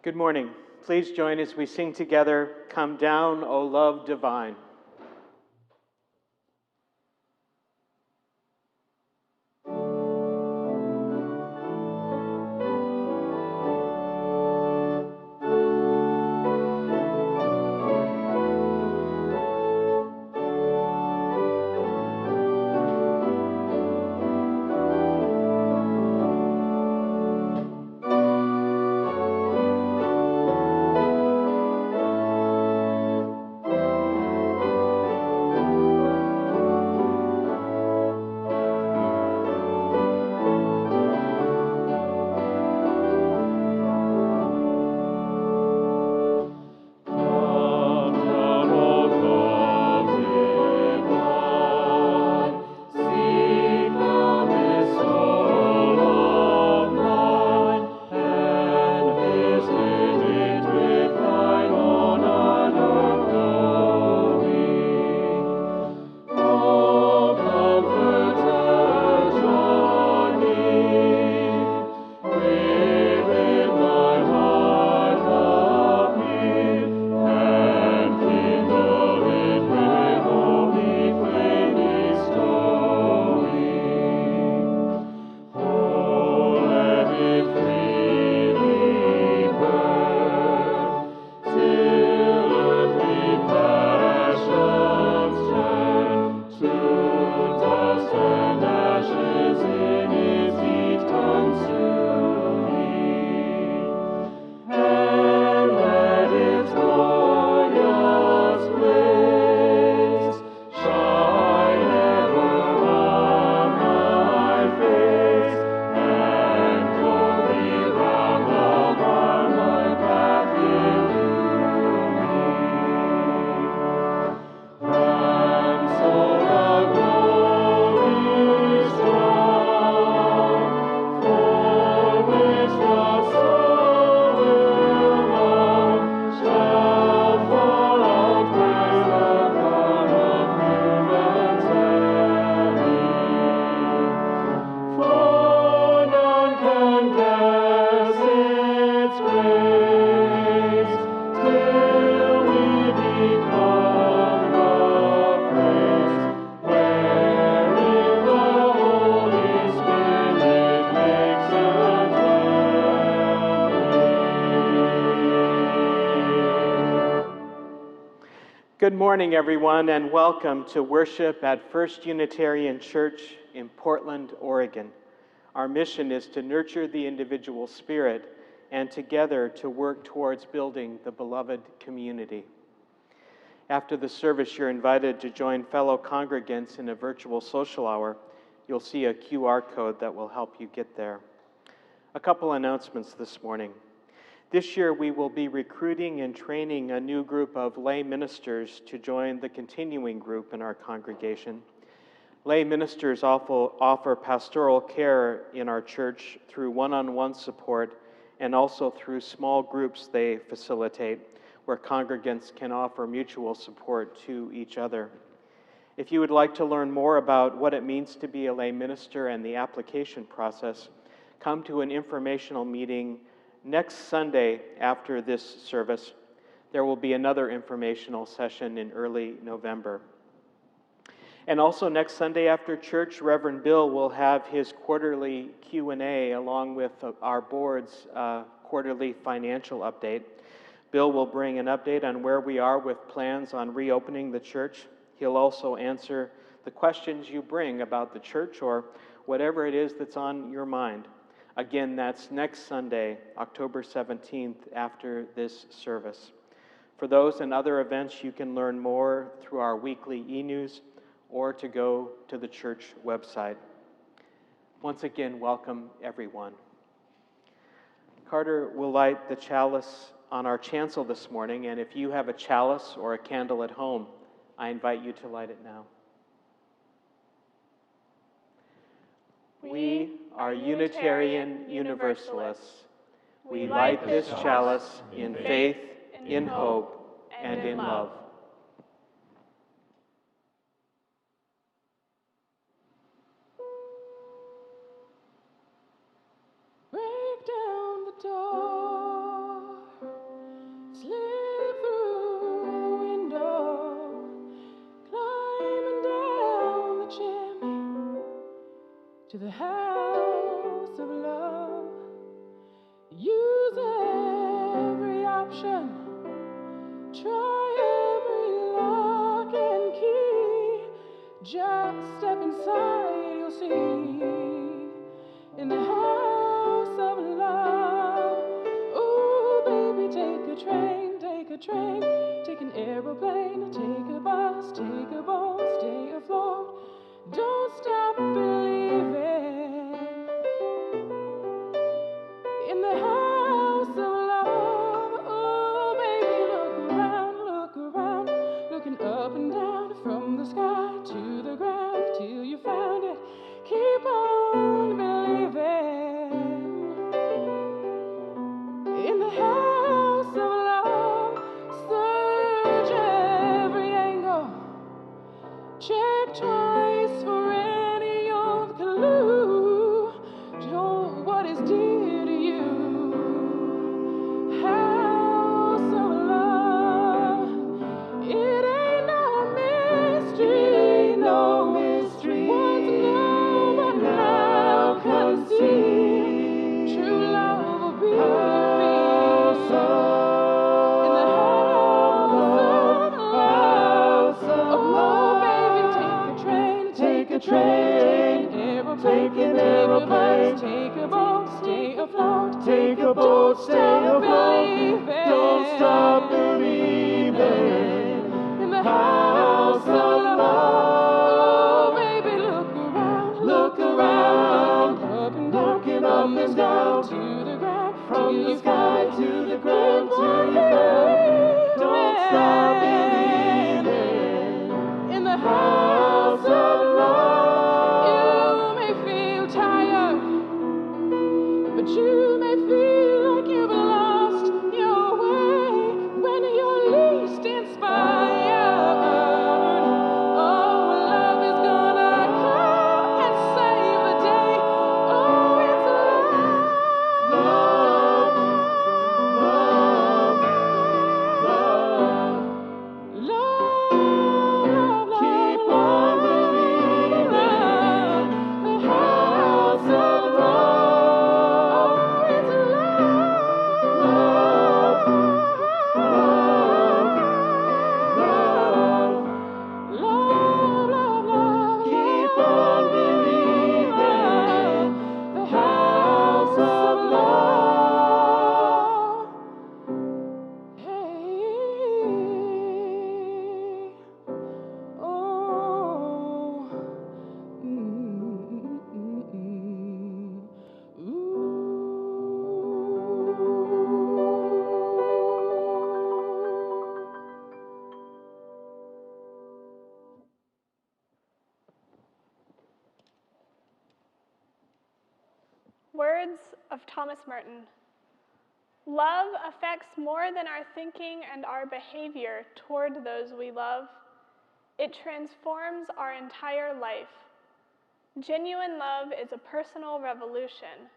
Good morning. Please join as we sing together, "Come Down, O Love Divine." Good morning, everyone, and welcome to worship at First Unitarian Church in Portland, Oregon. Our mission is to nurture the individual spirit and together to work towards building the beloved community. After the service, you're invited to join fellow congregants in a virtual social hour. You'll see a QR code that will help you get there. A couple announcements this morning. This year, we will be recruiting and training a new group of lay ministers to join the continuing group in our congregation. Lay ministers offer pastoral care in our church through one-on-one support and also through small groups they facilitate, where congregants can offer mutual support to each other. If you would like to learn more about what it means to be a lay minister and the application process, come to an informational meeting next Sunday after this service. There will be another informational session in early November. And also next Sunday after church, Reverend Bill will have his quarterly Q&A along with our board's quarterly financial update. Bill will bring an update on where we are with plans on reopening the church. He'll also answer the questions you bring about the church or whatever it is that's on your mind. Again, that's next Sunday, October 17th, after this service. For those and other events, you can learn more through our weekly e-news or to go to the church website. Once again, welcome everyone. Carter will light the chalice on our chancel this morning, and if you have a chalice or a candle at home, I invite you to light it now. We are Unitarian Universalists. We light this chalice in faith, in hope, and in love. Break down the door. to the house of love. Use every option, try every lock and key. Just step inside, you'll see. In the house of love. Oh, baby, take a train, take an aeroplane, take a bus, take a boat, stay afloat. Don't stop believing in the house of love. Oh, baby, look around, looking up and down from the sky to the ground till you found it. Keep on believing in the house of love. Search every angle, check twice for any old clue. Know what is dear to you. House of love. It ain't no mystery, Once known but now conceived. True love will be revealed in the house of love. Oh, baby, take a train, take an aeroplane, take a boat, stay afloat. Take a boat, stay afloat. Believing. Don't stop believing. In the House of love. Oh, baby, look around, Look around. looking up Looking and up down, and down. to the ground, From till the you sky find to it. the ground Keep till on you found it. Don't believing. stop believing. In the House of love. You may feel tired, but you may feel like you've lost your way when you're least inspired. Oh, love is gonna come and save the day. Oh, it's Love, love, love. love, Keep on believing. the house of love. Oh, it's Love, love, love. Keep on believing. the house of love. Hey, oh, Words of Thomas Merton. Love affects more than our thinking and our behavior toward those we love. It transforms our entire life. Genuine love is a personal revolution.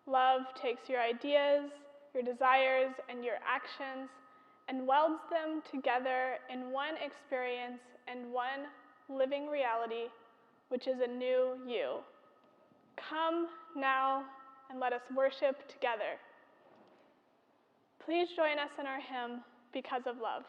Love takes your ideas, your desires, and your actions and welds them together in one experience and one living reality, which is a new you. Come now and let us worship together. Please join us in our hymn, Because of Love.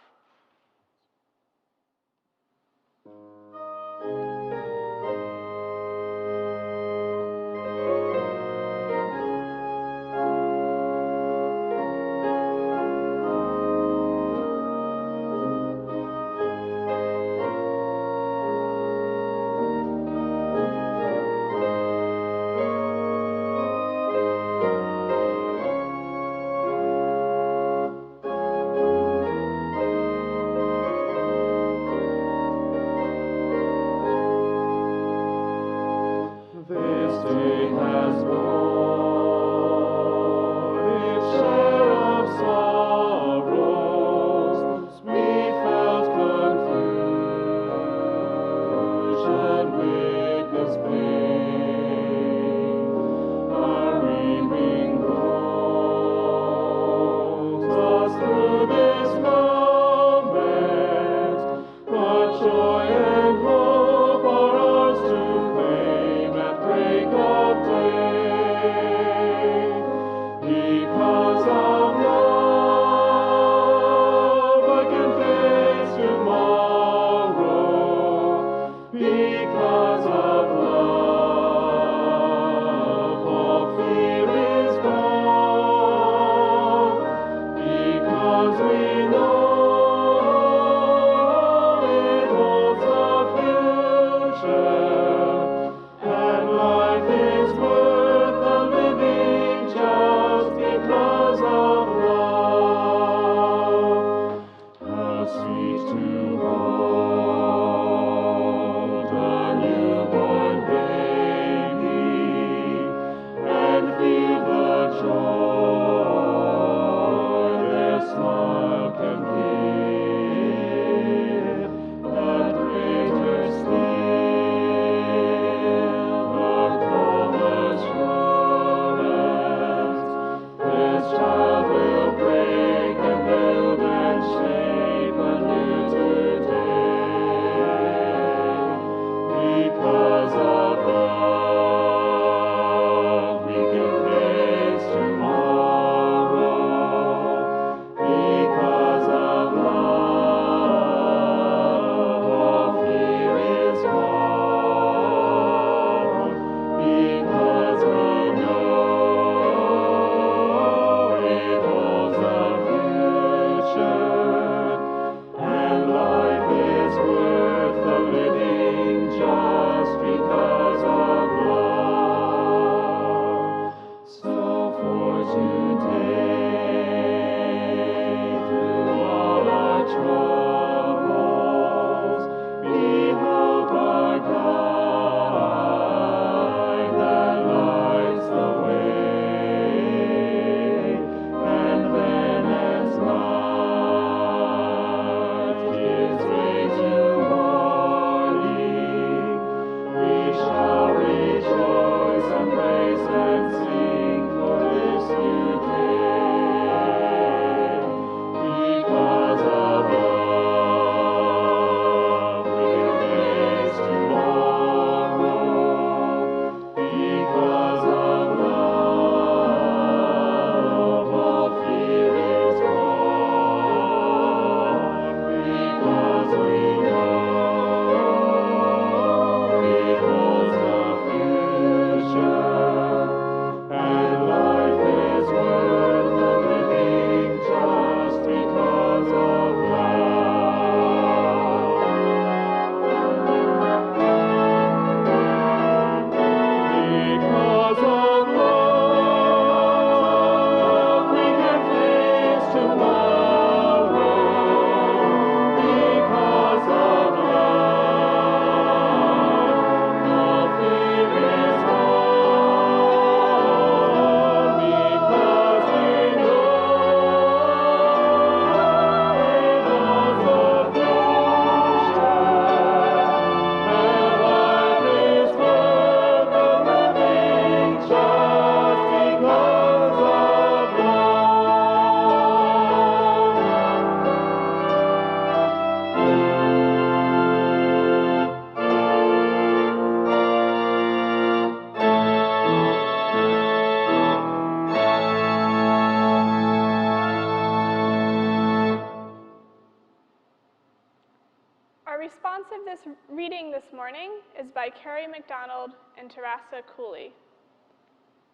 response of this reading this morning is by Carrie McDonald and Teresa Cooley.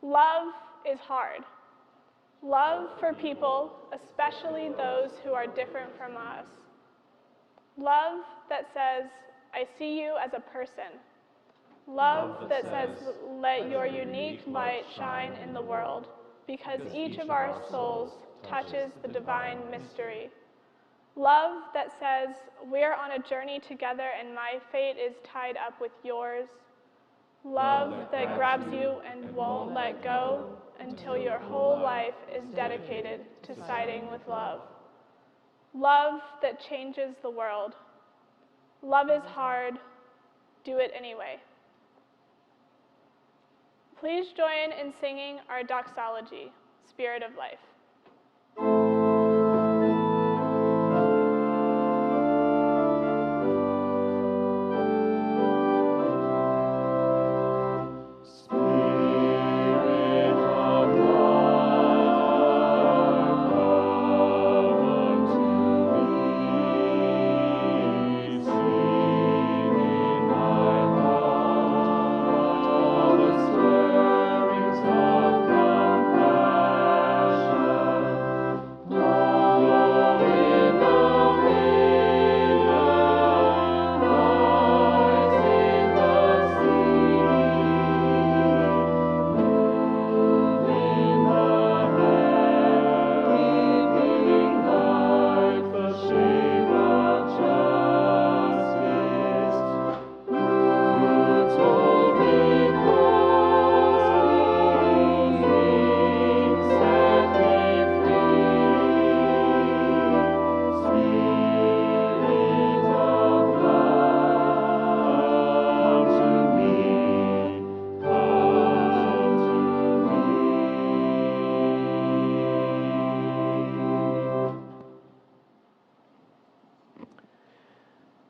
Love is hard. Love for people, especially those who are different from us. Love that says, I see you as a person. Love that says, let your unique light shine in the world, because each of our souls touches the divine mystery. Love that says, we're on a journey together and my fate is tied up with yours. Love that grabs you and won't let go until your whole life is dedicated to siding with love. Love that changes the world. Love is hard. Do it anyway. Please join in singing our doxology, Spirit of Life.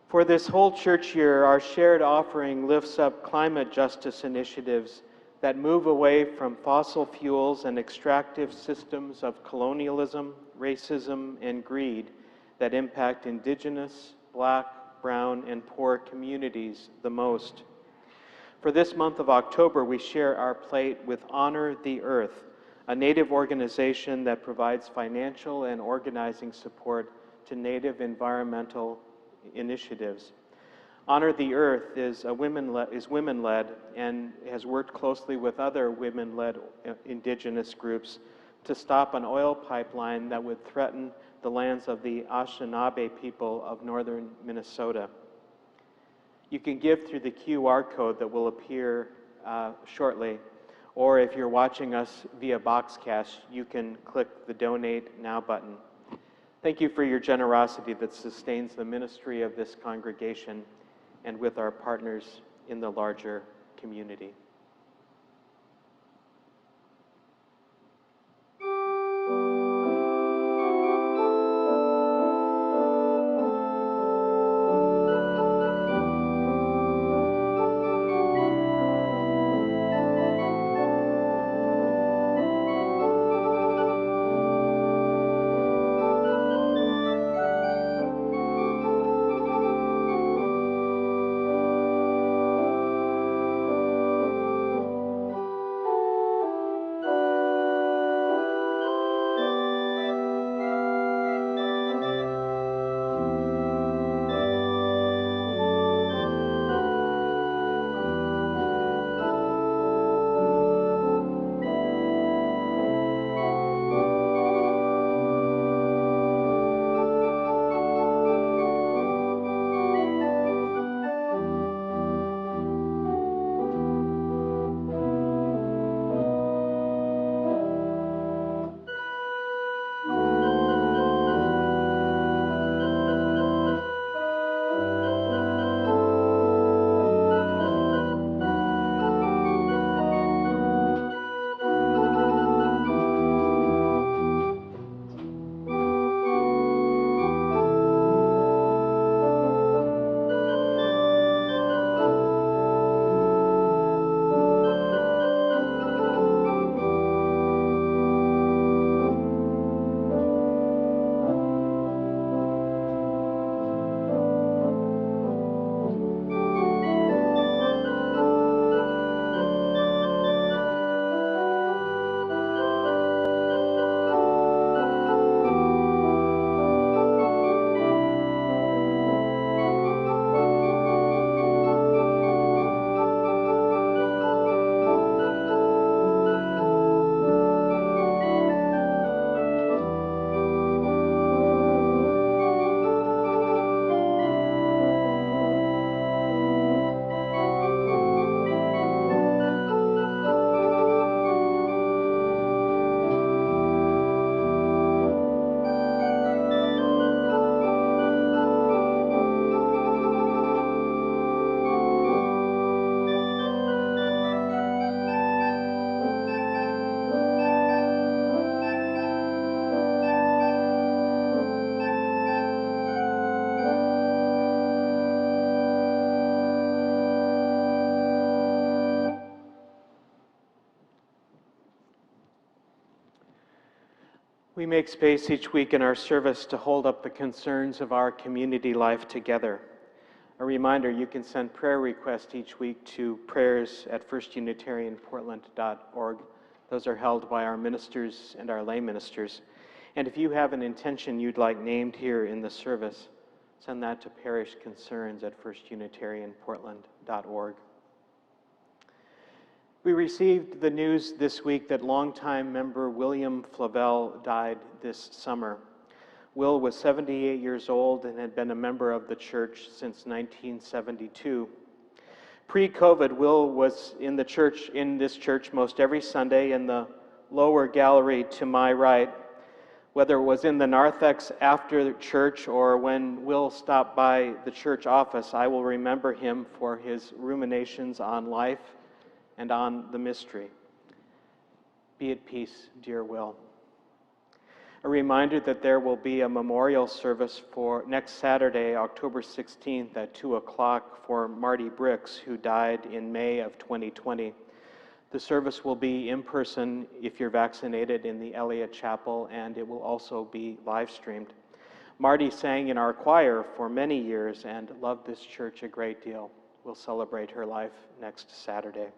For this whole church year, our shared offering lifts up climate justice initiatives that move away from fossil fuels and extractive systems of colonialism, racism, and greed that impact Indigenous, Black, Brown, and poor communities the most. For this month of October, we share our plate with Honor the Earth, a Native organization that provides financial and organizing support to Native environmental initiatives. Honor the Earth is women-led and has worked closely with other women-led indigenous groups to stop an oil pipeline that would threaten the lands of the Anishinaabe people of northern Minnesota. You can give through the QR code that will appear shortly, or if you're watching us via Boxcast, you can click the Donate Now button. Thank you for your generosity that sustains the ministry of this congregation and with our partners in the larger community. We make space each week in our service to hold up the concerns of our community life together. A reminder, you can send prayer requests each week to prayers@firstunitarianportland.org. Those are held by our ministers and our lay ministers. And if you have an intention you'd like named here in the service, send that to parishconcerns@firstunitarianportland.org. We received the news this week that longtime member William Flavel died this summer. Will was 78 years old and had been a member of the church since 1972. Pre-COVID, Will was in this church most every Sunday in the lower gallery to my right. Whether it was in the narthex after church or when Will stopped by the church office, I will remember him for his ruminations on life and on the mystery. Be at peace, dear Will. A reminder that there will be a memorial service for next Saturday, October 16th at 2 o'clock for Marty Bricks, who died in May of 2020. The service will be in person if you're vaccinated in the Elliott Chapel, and it will also be live streamed. Marty sang in our choir for many years and loved this church a great deal. We'll celebrate her life next Saturday.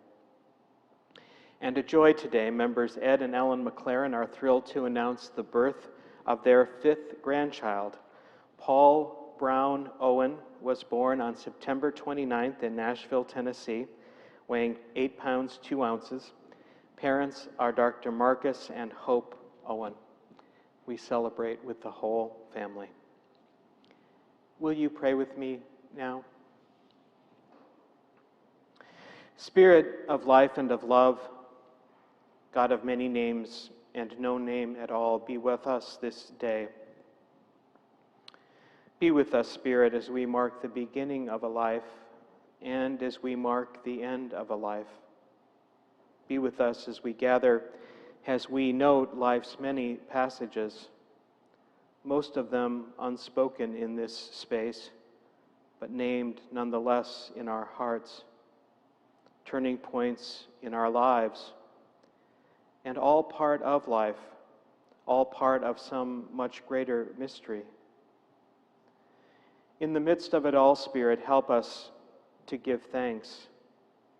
And a joy today, members Ed and Ellen McLaren are thrilled to announce the birth of their 5th grandchild. Paul Brown Owen was born on September 29th in Nashville, Tennessee, weighing 8 pounds, 2 ounces. Parents are Dr. Marcus and Hope Owen. We celebrate with the whole family. Will you pray with me now? Spirit of life and of love, God of many names and no name at all, be with us this day. Be with us, Spirit, as we mark the beginning of a life and as we mark the end of a life. Be with us as we gather, as we note life's many passages, most of them unspoken in this space, but named nonetheless in our hearts, turning points in our lives, and all part of life, all part of some much greater mystery. In the midst of it all, Spirit, help us to give thanks.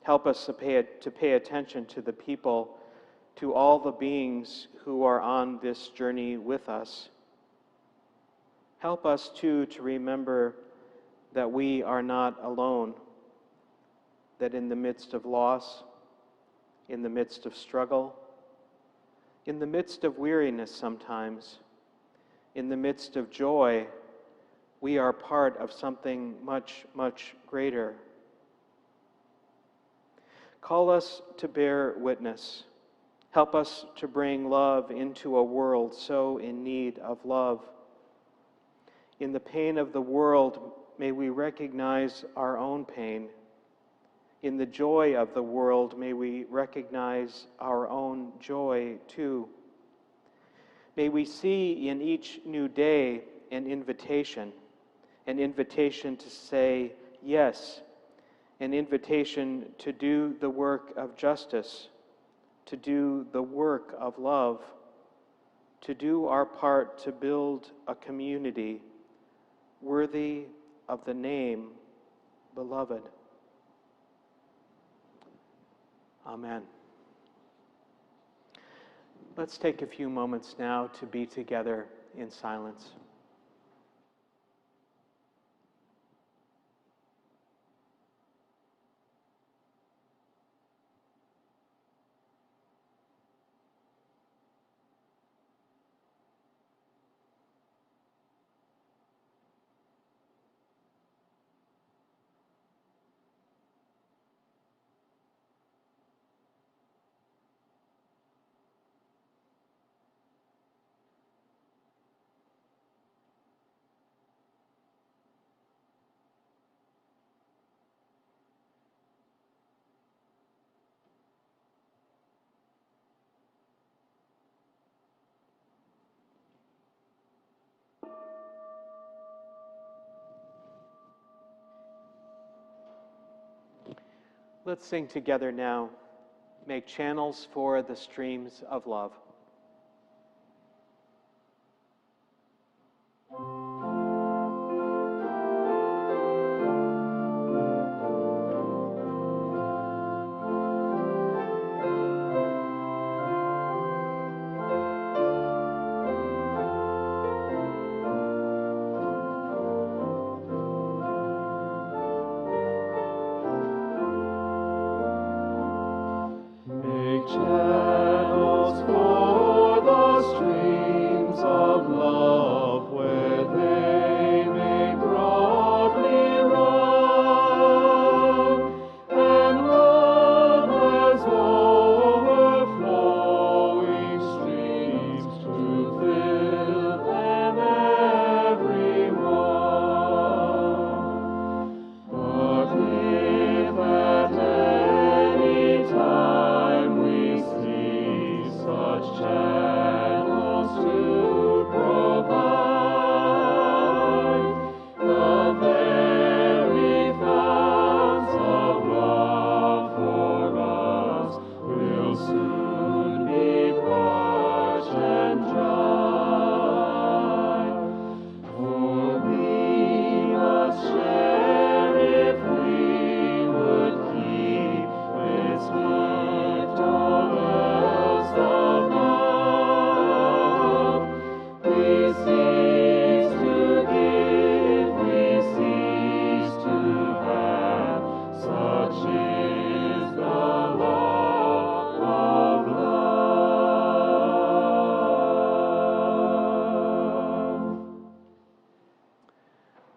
Help us to pay attention to the people, to all the beings who are on this journey with us. Help us, too, to remember that we are not alone, that in the midst of loss, in the midst of struggle, in the midst of weariness sometimes, in the midst of joy, we are part of something much, much greater. Call us to bear witness. Help us to bring love into a world so in need of love. In the pain of the world, may we recognize our own pain. In the joy of the world, may we recognize our own joy too. May we see in each new day an invitation to say yes, an invitation to do the work of justice, to do the work of love, to do our part to build a community worthy of the name beloved. Amen. Let's take a few moments now to be together in silence. Let's sing together now, Make Channels for the Streams of Love.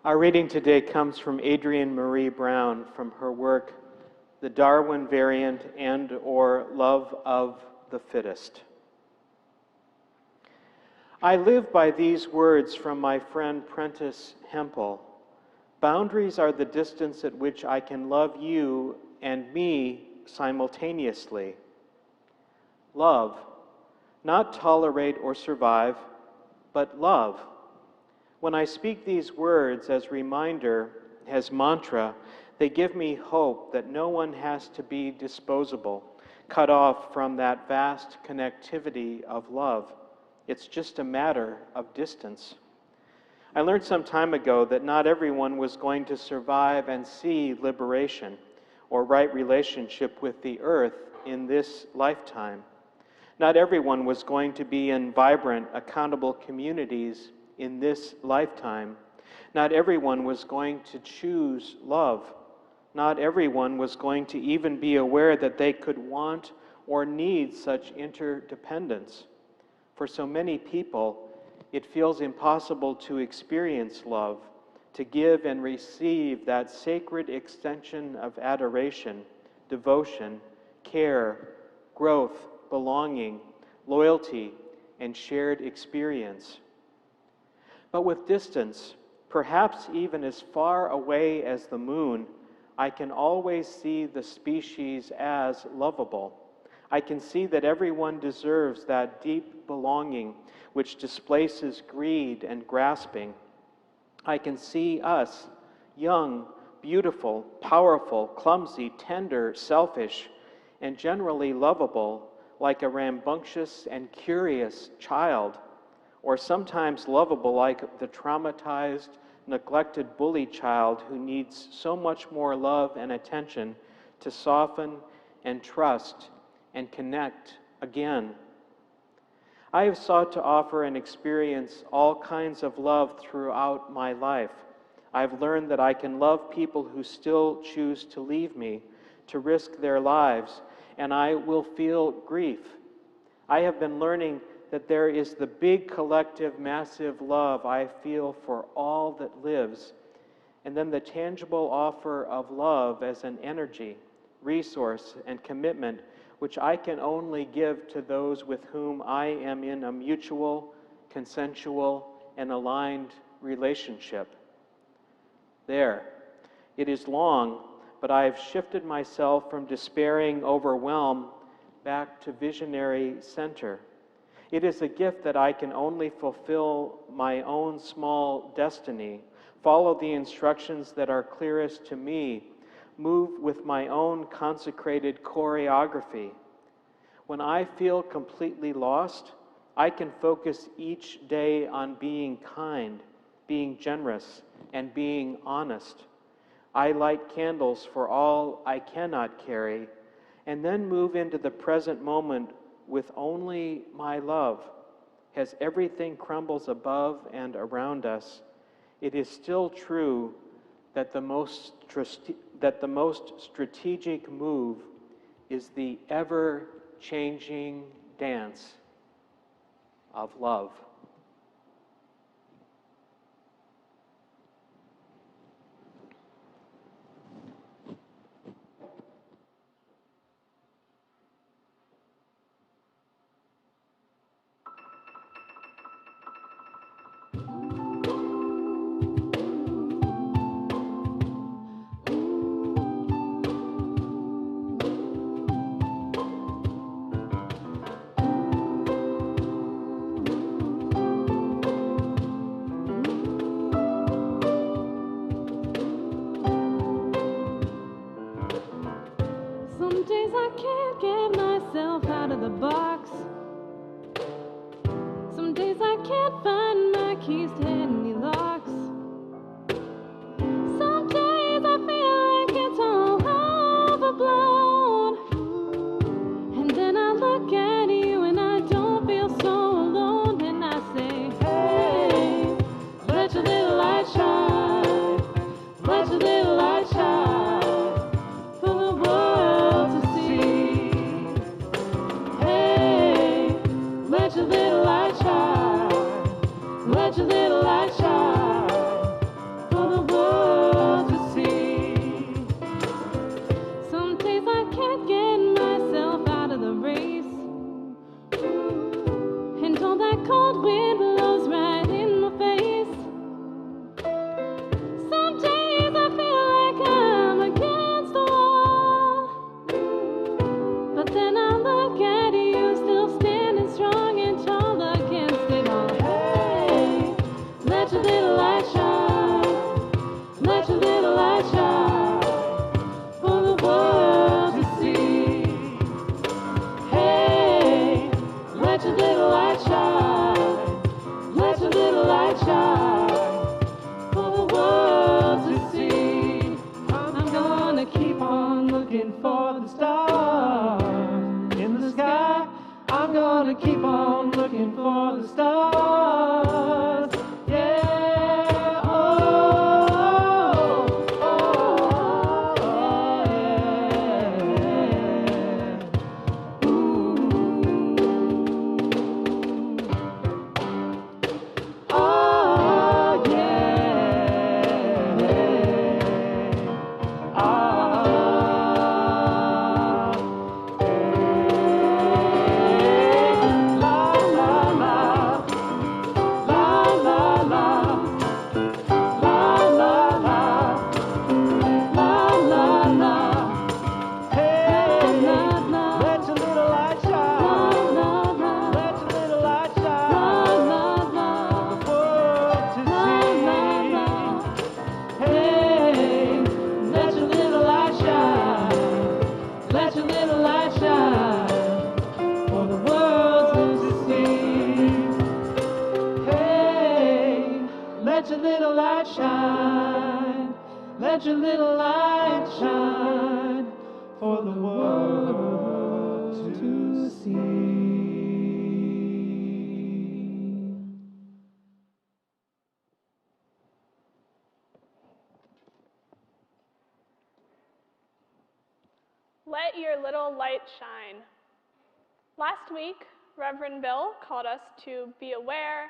Our reading today comes from Adrienne Marie Brown from her work, The Darwin Variant and/or Love of the Fittest. I live by these words from my friend Prentice Hempel. Boundaries are the distance at which I can love you and me simultaneously. Love, not tolerate or survive, but love. When I speak these words as reminder, as mantra, they give me hope that no one has to be disposable, cut off from that vast connectivity of love. It's just a matter of distance. I learned some time ago that not everyone was going to survive and see liberation or right relationship with the earth in this lifetime. Not everyone was going to be in vibrant, accountable communities in this lifetime. Not everyone was going to choose love. Not everyone was going to even be aware that they could want or need such interdependence. For so many people, it feels impossible to experience love, to give and receive that sacred extension of adoration, devotion, care, growth, belonging, loyalty, and shared experience. But with distance, perhaps even as far away as the moon, I can always see the species as lovable. I can see that everyone deserves that deep belonging which displaces greed and grasping. I can see us, young, beautiful, powerful, clumsy, tender, selfish, and generally lovable, like a rambunctious and curious child, or sometimes lovable like the traumatized, neglected bully child who needs so much more love and attention to soften and trust and connect again. I have sought to offer and experience all kinds of love throughout my life. I've learned that I can love people who still choose to leave me, to risk their lives, and I will feel grief. I have been learning that there is the big collective, massive love I feel for all that lives, and then the tangible offer of love as an energy, resource, and commitment which I can only give to those with whom I am in a mutual, consensual, and aligned relationship. There. It is long, but I have shifted myself from despairing overwhelm back to visionary center. It is a gift that I can only fulfill my own small destiny, follow the instructions that are clearest to me, move with my own consecrated choreography. When I feel completely lost, I can focus each day on being kind, being generous, and being honest. I light candles for all I cannot carry, and then move into the present moment with only my love. As everything crumbles above and around us, it is still true that the most strategic move is the ever-changing dance of love. your little light shine. Let your little light shine for the world to see. Let your little light shine. Last week, Reverend Bill called us to be aware,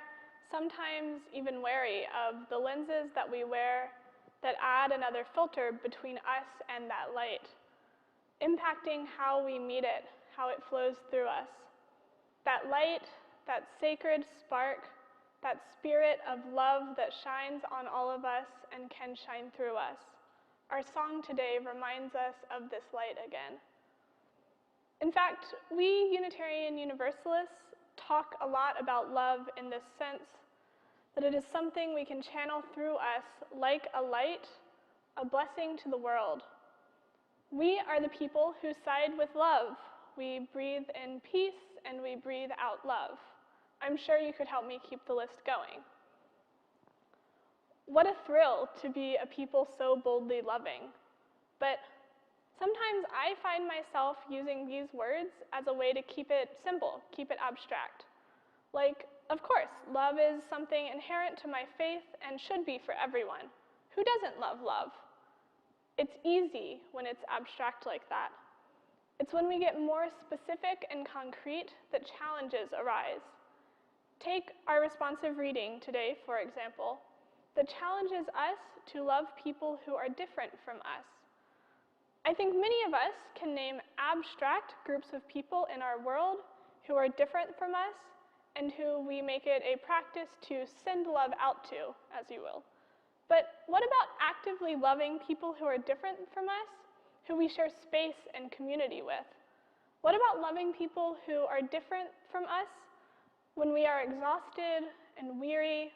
sometimes even wary, of the lenses that we wear that add another filter between us and that light, impacting how we meet it, how it flows through us. That light, that sacred spark, that spirit of love that shines on all of us and can shine through us. Our song today reminds us of this light again. In fact, we Unitarian Universalists talk a lot about love in this sense, that it is something we can channel through us like a light, a blessing to the world. We are the people who side with love. We breathe in peace and we breathe out love. I'm sure you could help me keep the list going. What a thrill to be a people so boldly loving. But sometimes I find myself using these words as a way to keep it simple, keep it abstract. Like, of course, love is something inherent to my faith and should be for everyone. Who doesn't love love? It's easy when it's abstract like that. It's when we get more specific and concrete that challenges arise. Take our responsive reading today, for example, that challenges us to love people who are different from us. I think many of us can name abstract groups of people in our world who are different from us and who we make it a practice to send love out to, as you will. But what about actively loving people who are different from us, who we share space and community with? What about loving people who are different from us when we are exhausted and weary,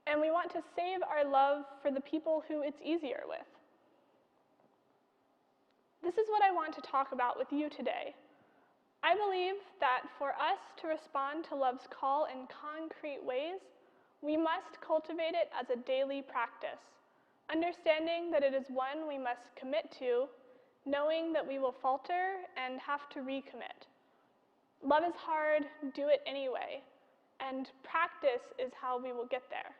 and we want to save our love for the people who it's easier with? This is what I want to talk about with you today. I believe that for us to respond to love's call in concrete ways, we must cultivate it as a daily practice, understanding that it is one we must commit to, knowing that we will falter and have to recommit. Love is hard, do it anyway, and practice is how we will get there.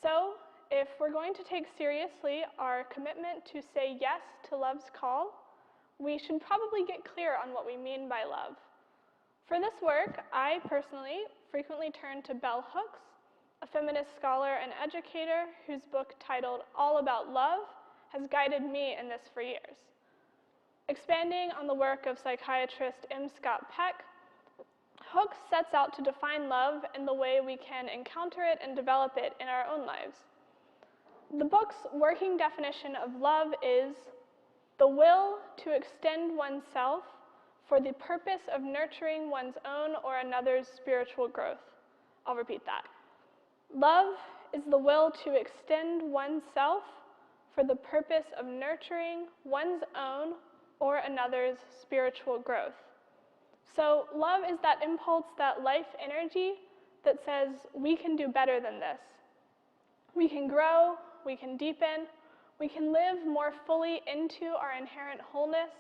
So, if we're going to take seriously our commitment to say yes to love's call, we should probably get clear on what we mean by love. For this work, I personally frequently turn to bell hooks, a feminist scholar and educator whose book titled All About Love has guided me in this for years. Expanding on the work of psychiatrist M. Scott Peck, Hooks sets out to define love and the way we can encounter it and develop it in our own lives. The book's working definition of love is the will to extend oneself for the purpose of nurturing one's own or another's spiritual growth. I'll repeat that. Love is the will to extend oneself for the purpose of nurturing one's own or another's spiritual growth. So love is that impulse, that life energy that says we can do better than this. We can grow, we can deepen, we can live more fully into our inherent wholeness.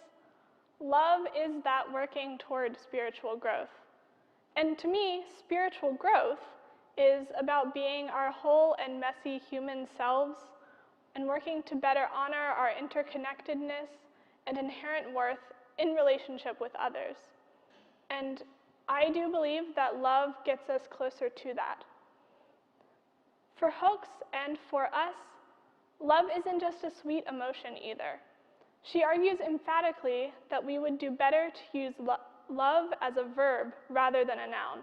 Love is that working toward spiritual growth. And to me, spiritual growth is about being our whole and messy human selves and working to better honor our interconnectedness and inherent worth in relationship with others. And I do believe that love gets us closer to that. For Hooks and for us, love isn't just a sweet emotion either. She argues emphatically that we would do better to use love as a verb rather than a noun.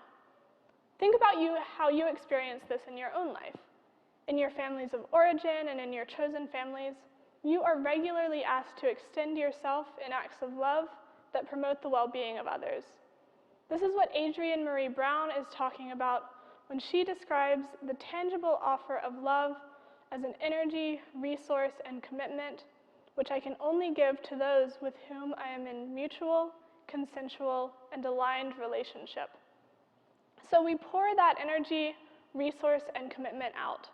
Think about how you experience this in your own life. In your families of origin and in your chosen families, you are regularly asked to extend yourself in acts of love that promote the well-being of others. This is what Adrienne Marie Brown is talking about when she describes the tangible offer of love as an energy, resource, and commitment which I can only give to those with whom I am in mutual, consensual, and aligned relationship. So we pour that energy, resource, and commitment out.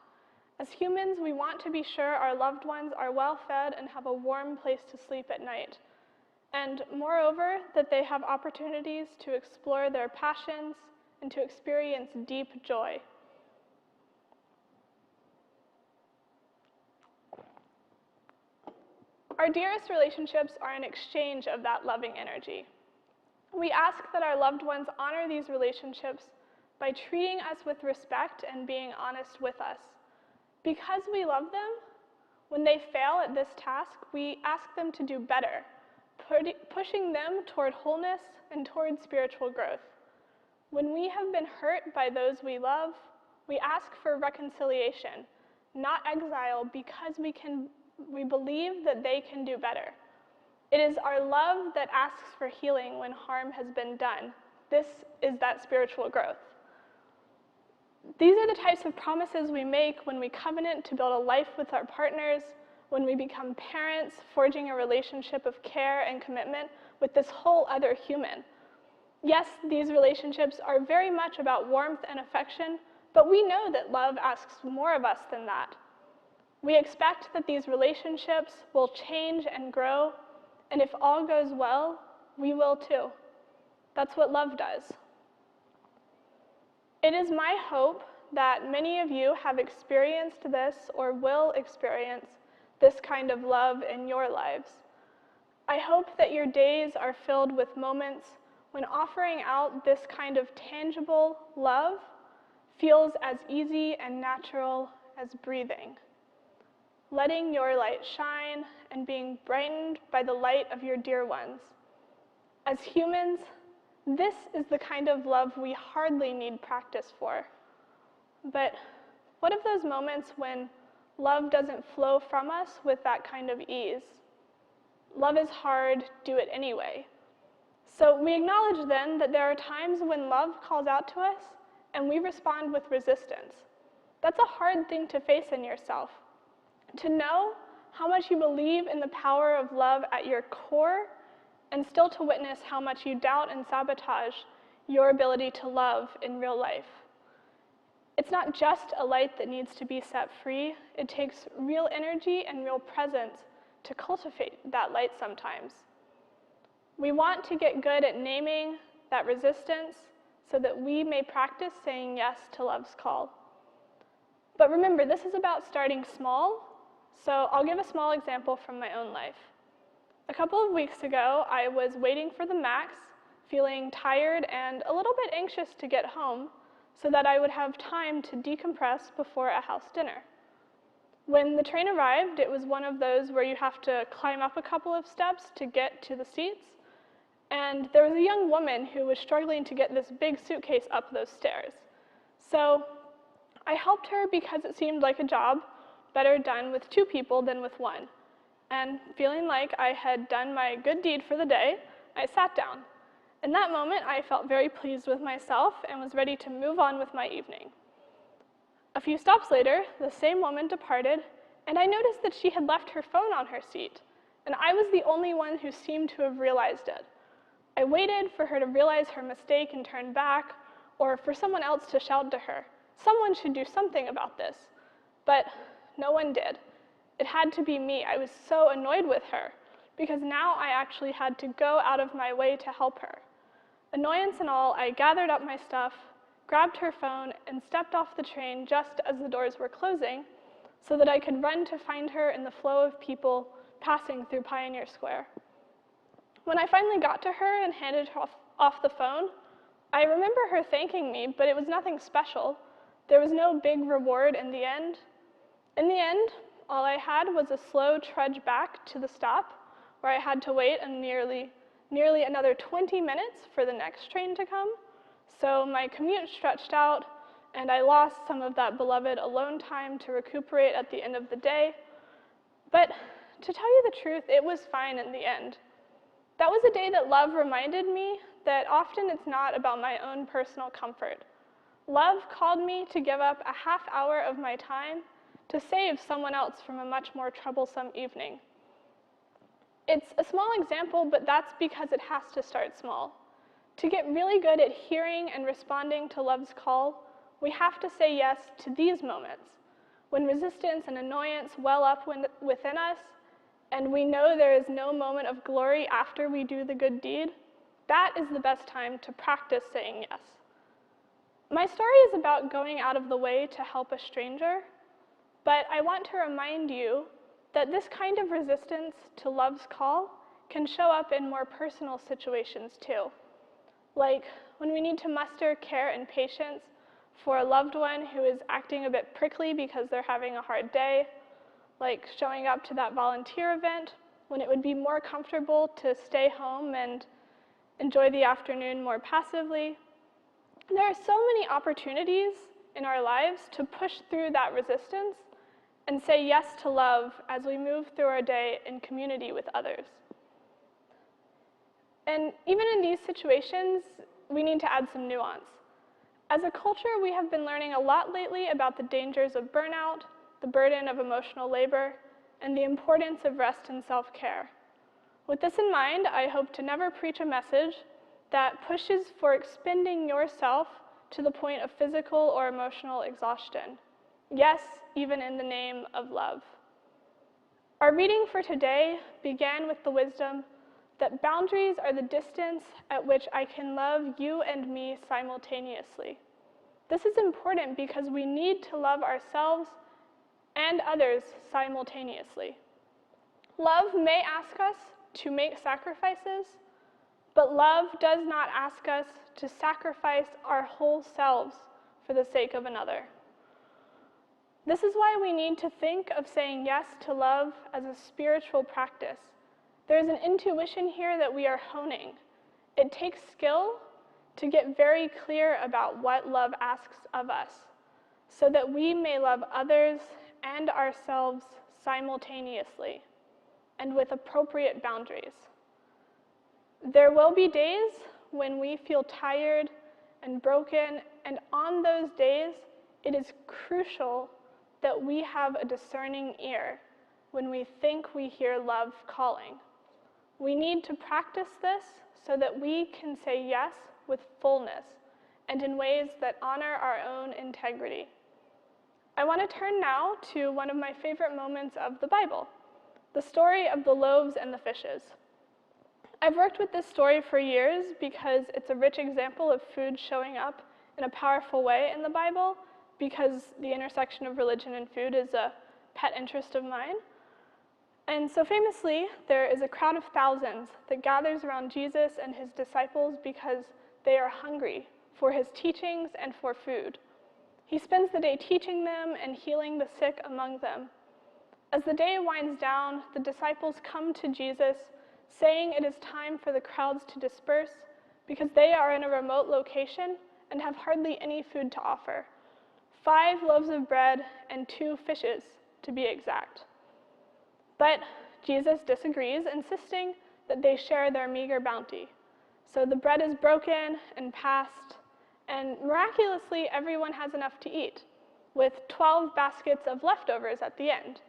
As humans, we want to be sure our loved ones are well fed and have a warm place to sleep at night. And moreover, that they have opportunities to explore their passions and to experience deep joy. Our dearest relationships are an exchange of that loving energy. We ask that our loved ones honor these relationships by treating us with respect and being honest with us. Because we love them, when they fail at this task, we ask them to do better, pushing them toward wholeness and toward spiritual growth. When we have been hurt by those we love, we ask for reconciliation, not exile, because we believe that they can do better. It is our love that asks for healing when harm has been done. This is that spiritual growth. These are the types of promises we make when we covenant to build a life with our partners, when we become parents, forging a relationship of care and commitment with this whole other human. Yes, these relationships are very much about warmth and affection, but we know that love asks more of us than that. We expect that these relationships will change and grow, and if all goes well, we will too. That's what love does. It is my hope that many of you have experienced this or will experience this kind of love in your lives. I hope that your days are filled with moments when offering out this kind of tangible love feels as easy and natural as breathing. Letting your light shine and being brightened by the light of your dear ones. As humans, this is the kind of love we hardly need practice for. But what of those moments when love doesn't flow from us with that kind of ease? Love is hard, do it anyway. So we acknowledge then that there are times when love calls out to us and we respond with resistance. That's a hard thing to face in yourself. To know how much you believe in the power of love at your core, and still to witness how much you doubt and sabotage your ability to love in real life. It's not just a light that needs to be set free. It takes real energy and real presence to cultivate that light sometimes. We want to get good at naming that resistance so that we may practice saying yes to love's call. But remember, this is about starting small, so I'll give a small example from my own life. A couple of weeks ago, I was waiting for the Max, feeling tired and a little bit anxious to get home so that I would have time to decompress before a house dinner. When the train arrived, it was one of those where you have to climb up a couple of steps to get to the seats, and there was a young woman who was struggling to get this big suitcase up those stairs. So I helped her because it seemed like a job better done with two people than with one. And feeling like I had done my good deed for the day, I sat down. In that moment, I felt very pleased with myself and was ready to move on with my evening. A few stops later, the same woman departed, and I noticed that she had left her phone on her seat, and I was the only one who seemed to have realized it. I waited for her to realize her mistake and turn back, or for someone else to shout to her, "Someone should do something about this." But no one did. It had to be me. I was so annoyed with her, because now I actually had to go out of my way to help her. Annoyance and all, I gathered up my stuff, grabbed her phone, and stepped off the train just as the doors were closing so that I could run to find her in the flow of people passing through Pioneer Square. When I finally got to her and handed her off the phone, I remember her thanking me, but it was nothing special. There was no big reward in the end. In the end, all I had was a slow trudge back to the stop where I had to wait nearly another 20 minutes for the next train to come. So my commute stretched out, and I lost some of that beloved alone time to recuperate at the end of the day. But to tell you the truth, it was fine in the end. That was a day that love reminded me that often it's not about my own personal comfort. Love called me to give up a half hour of my time to save someone else from a much more troublesome evening. It's a small example, but that's because it has to start small. To get really good at hearing and responding to love's call, we have to say yes to these moments. when resistance and annoyance well up within us, and we know there is no moment of glory after we do the good deed, that is the best time to practice saying yes. My story is about going out of the way to help a stranger, but I want to remind you that this kind of resistance to love's call can show up in more personal situations too, like when we need to muster care and patience for a loved one who is acting a bit prickly because they're having a hard day, like showing up to that volunteer event when it would be more comfortable to stay home and enjoy the afternoon more passively. There are so many opportunities in our lives to push through that resistance and say yes to love as we move through our day in community with others. And even in these situations, we need to add some nuance. As a culture, we have been learning a lot lately about the dangers of burnout, the burden of emotional labor, and the importance of rest and self-care. With this in mind, I hope to never preach a message that pushes for expending yourself to the point of physical or emotional exhaustion. Yes, even in the name of love. Our reading for today began with the wisdom that boundaries are the distance at which I can love you and me simultaneously. This is important because we need to love ourselves and others simultaneously. Love may ask us to make sacrifices, but love does not ask us to sacrifice our whole selves for the sake of another. This is why we need to think of saying yes to love as a spiritual practice. There is an intuition here that we are honing. It takes skill to get very clear about what love asks of us, so that we may love others and ourselves simultaneously and with appropriate boundaries. There will be days when we feel tired and broken, and on those days, it is crucial that we have a discerning ear when we think we hear love calling. We need to practice this so that we can say yes with fullness and in ways that honor our own integrity. I want to turn now to one of my favorite moments of the Bible, the story of the loaves and the fishes. I've worked with this story for years because it's a rich example of food showing up in a powerful way in the Bible, because the intersection of religion and food is a pet interest of mine. And so famously, there is a crowd of thousands that gathers around Jesus and his disciples because they are hungry for his teachings and for food. He spends the day teaching them and healing the sick among them. As the day winds down, the disciples come to Jesus, saying it is time for the crowds to disperse because they are in a remote location and have hardly any food to offer. 5 loaves of bread and 2 fishes, to be exact. But Jesus disagrees, insisting that they share their meager bounty. So the bread is broken and passed, and miraculously everyone has enough to eat, with 12 baskets of leftovers at the end.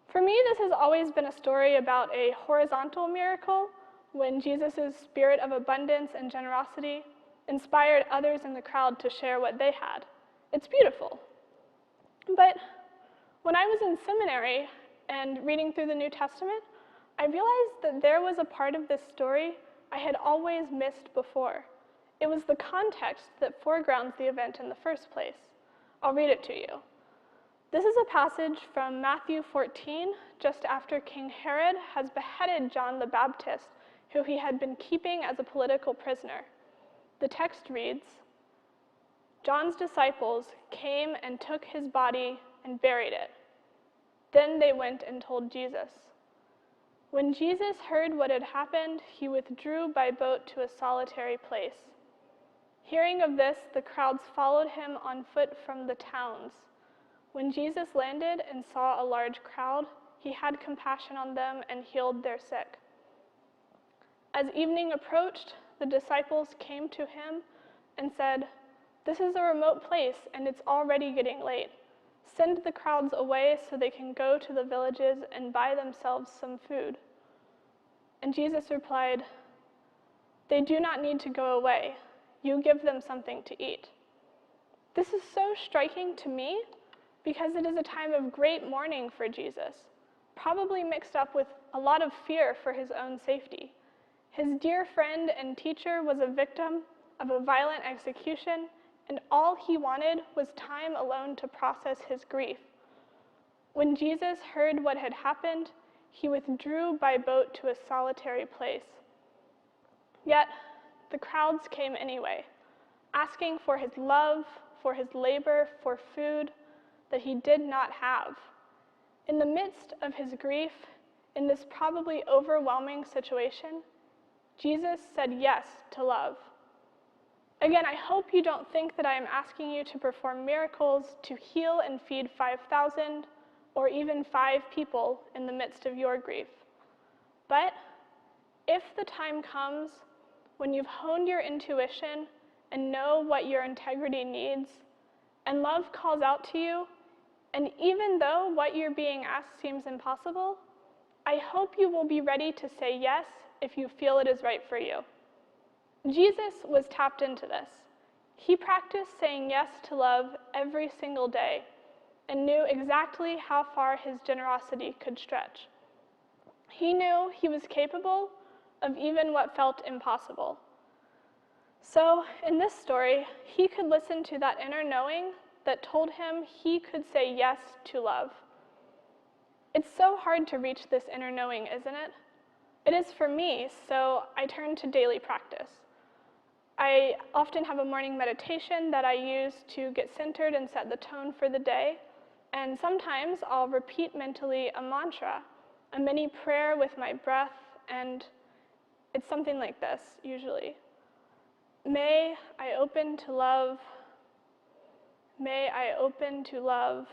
For me, this has always been a story about a horizontal miracle when Jesus' spirit of abundance and generosity inspired others in the crowd to share what they had. It's beautiful. But when I was in seminary and reading through the New Testament, I realized that there was a part of this story I had always missed before. It was the context that foregrounds the event in the first place. I'll read it to you. This is a passage from Matthew 14, just after King Herod has beheaded John the Baptist, who he had been keeping as a political prisoner. The text reads, "John's disciples came and took his body and buried it. Then they went and told Jesus. When Jesus heard what had happened, he withdrew by boat to a solitary place. Hearing of this, the crowds followed him on foot from the towns. When Jesus landed and saw a large crowd, he had compassion on them and healed their sick. As evening approached, the disciples came to him and said, 'This is a remote place and it's already getting late. Send the crowds away so they can go to the villages and buy themselves some food.' And Jesus replied, 'They do not need to go away. You give them something to eat.' This is so striking to me because it is a time of great mourning for Jesus, probably mixed up with a lot of fear for his own safety. His dear friend and teacher was a victim of a violent execution, and all he wanted was time alone to process his grief. When Jesus heard what had happened, he withdrew by boat to a solitary place. Yet, the crowds came anyway, asking for his love, for his labor, for food that he did not have. In the midst of his grief, in this probably overwhelming situation, Jesus said yes to love. Again, I hope you don't think that I am asking you to perform miracles to heal and feed 5,000 or even 5 people in the midst of your grief. But if the time comes when you've honed your intuition and know what your integrity needs, and love calls out to you, and even though what you're being asked seems impossible, I hope you will be ready to say yes if you feel it is right for you. Jesus was tapped into this. He practiced saying yes to love every single day and knew exactly how far his generosity could stretch. He knew he was capable of even what felt impossible. So, in this story, he could listen to that inner knowing that told him he could say yes to love. It's so hard to reach this inner knowing, isn't it? It is for me, so I turn to daily practice. I often have a morning meditation that I use to get centered and set the tone for the day, and sometimes I'll repeat mentally a mantra, a mini prayer with my breath, and it's something like this, usually. May I open to love. May I open to love.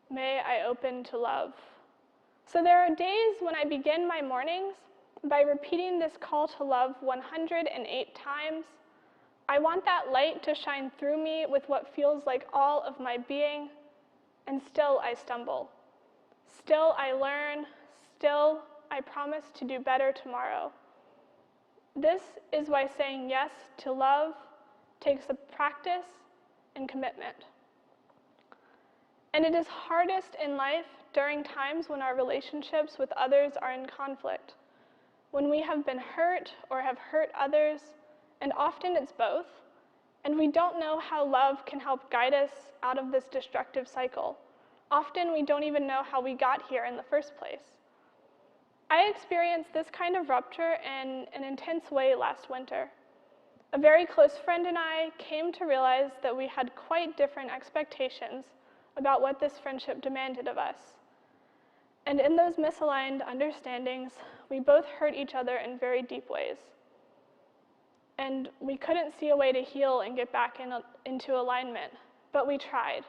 May I open to love. So there are days when I begin my mornings by repeating this call to love 108 times. I want that light to shine through me with what feels like all of my being, and still I stumble. Still I learn. Still I promise to do better tomorrow. This is why saying yes to love takes a practice and commitment. And it is hardest in life during times when our relationships with others are in conflict, when we have been hurt or have hurt others, and often it's both, and we don't know how love can help guide us out of this destructive cycle. Often we don't even know how we got here in the first place. I experienced this kind of rupture in an intense way last winter. A very close friend and I came to realize that we had quite different expectations about what this friendship demanded of us. And in those misaligned understandings, we both hurt each other in very deep ways. And we couldn't see a way to heal and get back into alignment, but we tried.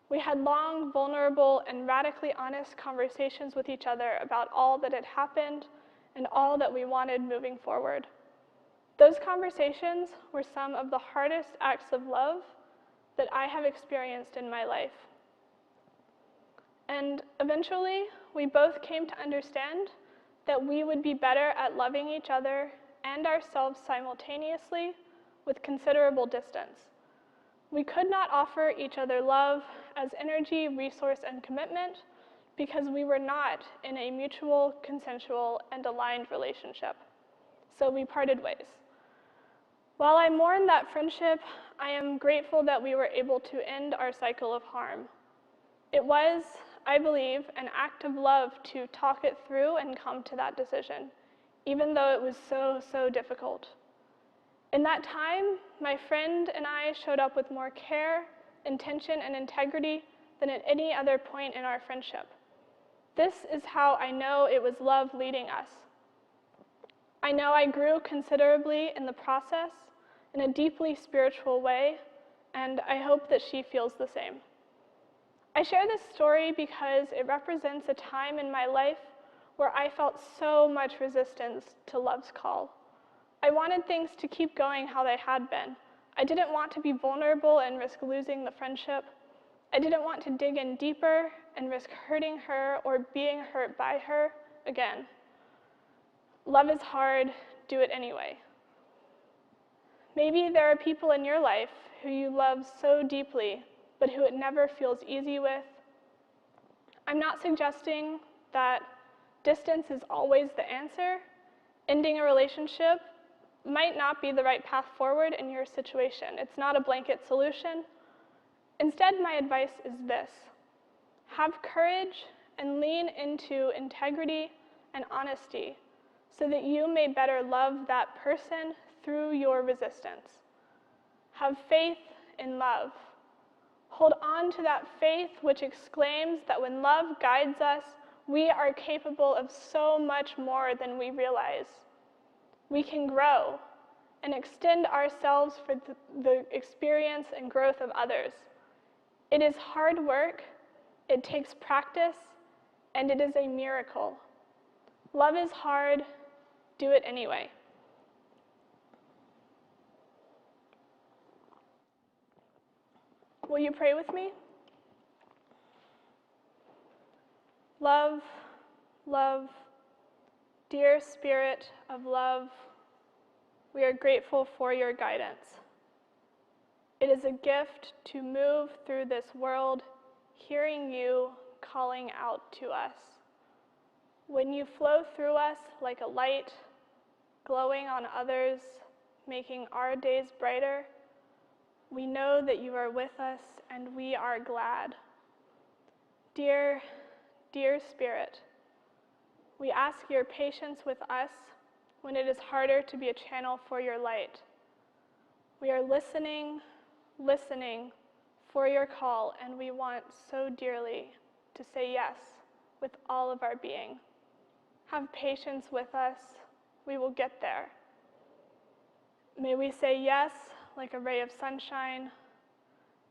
We had long, vulnerable, and radically honest conversations with each other about all that had happened and all that we wanted moving forward. Those conversations were some of the hardest acts of love that I have experienced in my life. And eventually, we both came to understand that we would be better at loving each other and ourselves simultaneously with considerable distance. We could not offer each other love as energy, resource, and commitment because we were not in a mutual, consensual, and aligned relationship. So we parted ways. While I mourn that friendship, I am grateful that we were able to end our cycle of harm. It was, I believe, an act of love to talk it through and come to that decision, even though it was so difficult. In that time, my friend and I showed up with more care, intention, and integrity than at any other point in our friendship. This is how I know it was love leading us. I know I grew considerably in the process in a deeply spiritual way, and I hope that she feels the same. I share this story because it represents a time in my life where I felt so much resistance to love's call. I wanted things to keep going how they had been. I didn't want to be vulnerable and risk losing the friendship. I didn't want to dig in deeper and risk hurting her or being hurt by her again. Love is hard, do it anyway. Maybe there are people in your life who you love so deeply, but who it never feels easy with. I'm not suggesting that distance is always the answer. Ending a relationship might not be the right path forward in your situation. It's not a blanket solution. Instead, my advice is this: have courage and lean into integrity and honesty so that you may better love that person through your resistance. Have faith in love. Hold on to that faith which exclaims that when love guides us, we are capable of so much more than we realize. We can grow and extend ourselves for the experience and growth of others. It is hard work, it takes practice, and it is a miracle. Love is hard, do it anyway. Will you pray with me? Love, love, dear Spirit of love, we are grateful for your guidance. It is a gift to move through this world, hearing you calling out to us. When you flow through us like a light, glowing on others, making our days brighter, we know that you are with us and we are glad. Dear, dear Spirit, we ask your patience with us when it is harder to be a channel for your light. We are listening for your call, and we want so dearly to say yes with all of our being. Have patience with us, we will get there. May we say yes like a ray of sunshine.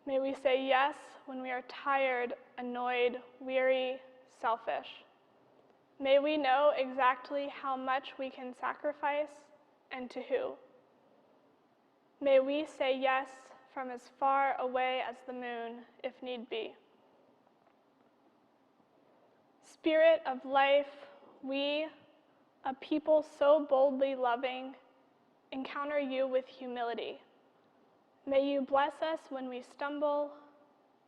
May we say yes when we are tired, annoyed, weary, selfish. May we know exactly how much we can sacrifice and to who. May we say yes from as far away as the moon, if need be. Spirit of life, we, a people so boldly loving, encounter you with humility. May you bless us when we stumble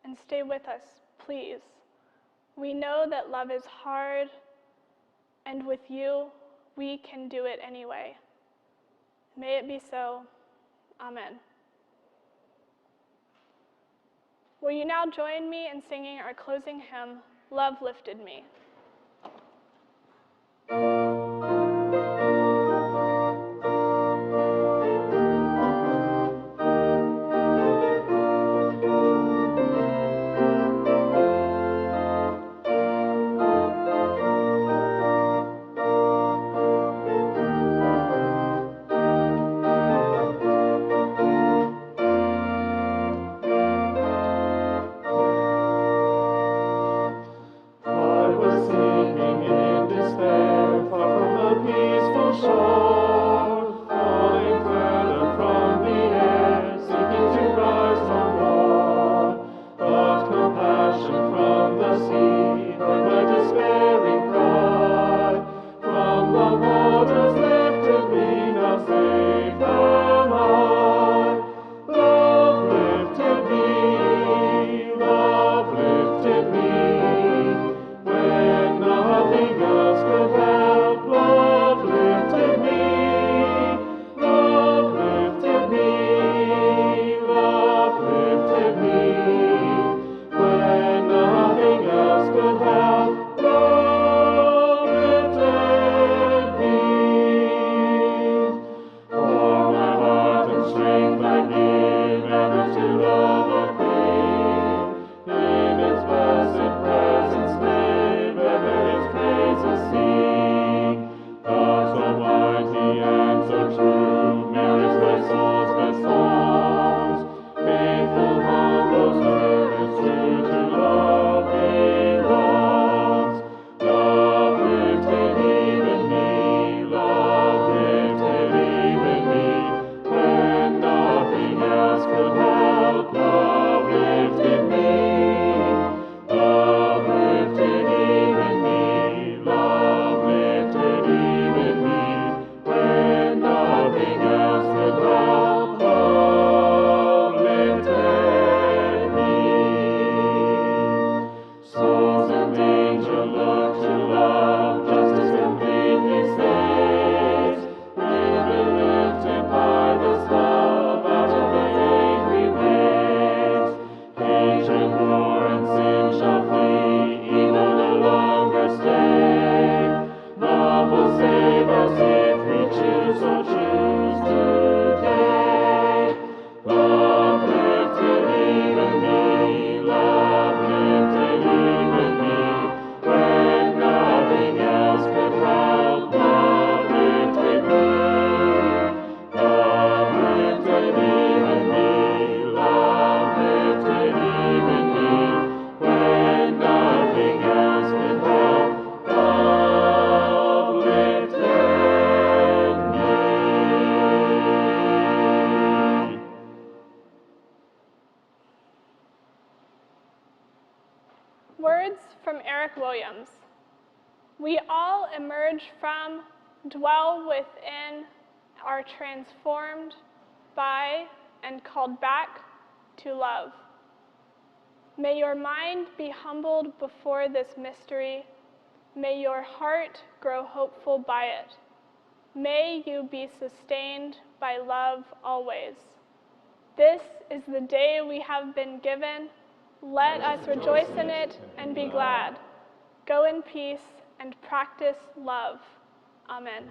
and stay with us, please. We know that love is hard, and with you, we can do it anyway. May it be so. Amen. Will you now join me in singing our closing hymn, Love Lifted Me? I was sinking in despair, far from the peaceful Words from Eric Williams. We all emerge from, dwell within, are transformed by, and called back to love. May your mind be humbled before this mystery. May your heart grow hopeful by it. May you be sustained by love always. This is the day we have been given. Let us rejoice in it and be glad. Go in peace and practice love. Amen.